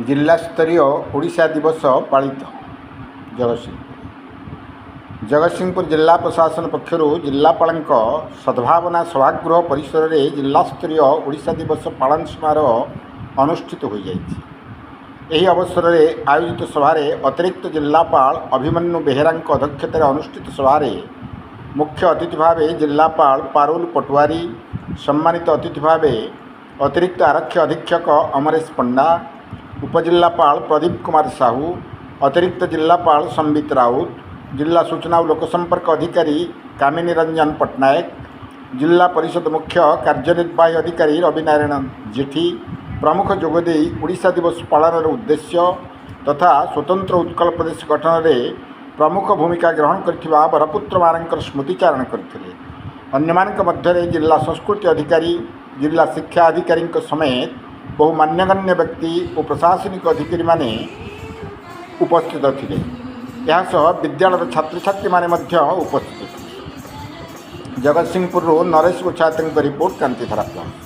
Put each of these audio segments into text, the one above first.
जिला स्तरीय ओडिशा दिवस पालित जगतसिंहपुर जिला प्रशासन पक्षर जिलापाल सद्भावना सभागृह परिसर में जिला स्तरीय ओडिशा दिवस पालन समारोह अनुष्ठित हो यही अवसर में आयोजित सभार अतिरिक्त जिलापाल अभिमन्यु बेहेरा अध्यक्षतार अनुष्ठित सभार मुख्य अतिथि भाव जिलापाल पारुल पटवारी, सम्मानित अतिथि भाव अतिरिक्त आरक्षी अधीक्षक अमरेश पंडा, उपजिलापाल प्रदीप कुमार साहू, अतिरिक्त जिलापाल संबित राउत, जिला सूचना और लोकसंपर्क अधिकारी कामिनी रंजन पट्टनायक, जिला परिषद मुख्य कार्यनिर्वाही अधिकारी रविनारायण जेठी प्रमुख जोगदे ओडिशा दिवस पालन उद्देश्य तथा स्वतंत्र उत्कल प्रदेश गठन में प्रमुख भूमिका ग्रहण करथिबा बरपुत्र मानकर स्मृतिचारण करथिले। अन्यमानक मध्य जिला संस्कृति अधिकारी, जिला शिक्षा अधिकारी समेत बहु मान्यगण्य व्यक्ति और प्रशासनिक अधिकारी माने उपस्थित थिले। यासह विद्यालय छात्र छात्री माने मध्य उपस्थित थिले। Jagatsinghpur Naresh Gochhayat report Krantidhara plus.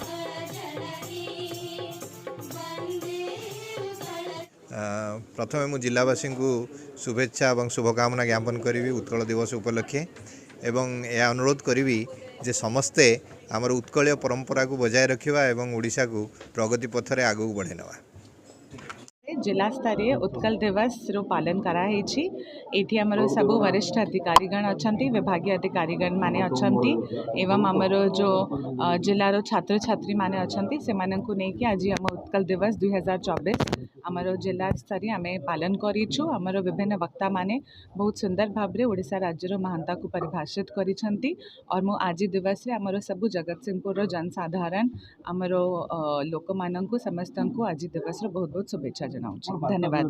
प्रथमे मु जिलावासी को शुभेच्छा और शुभकामना ज्ञापन करी उत्कल दिवस उपलक्षे एवं यह अनुरोध करी जे समस्ते आमर उत्कलीय परंपरा को बजाय रखा एवं ओडिशा को प्रगति पथरे आगू बढ़े नवा। जिला स्तरीय उत्कल दिवस रो पालन कराई एठी आमर सब वरिष्ठ अधिकारीगण अछंती, विभागीय अधिकारीगण माने अछंती एवं आमर जो जिलार छात्र छात्री माने अछंती से माननकु नेकी आज आम उत्कल दिवस 2024 आमर जिला स्तरीय आम पालन करिछु। आमर विभिन्न वक्ता माने बहुत सुंदर भाव रे ओडिशा राज्यर महानता को परिभाषित करिसंती और मु आज दिवस रे आमर सब जगतसिंहपुर जनसाधारण आमर लोक माननकु समस्तनकु आज दिवस रो बहुत बहुत शुभेच्छा जनाऊँ। धन्यवाद।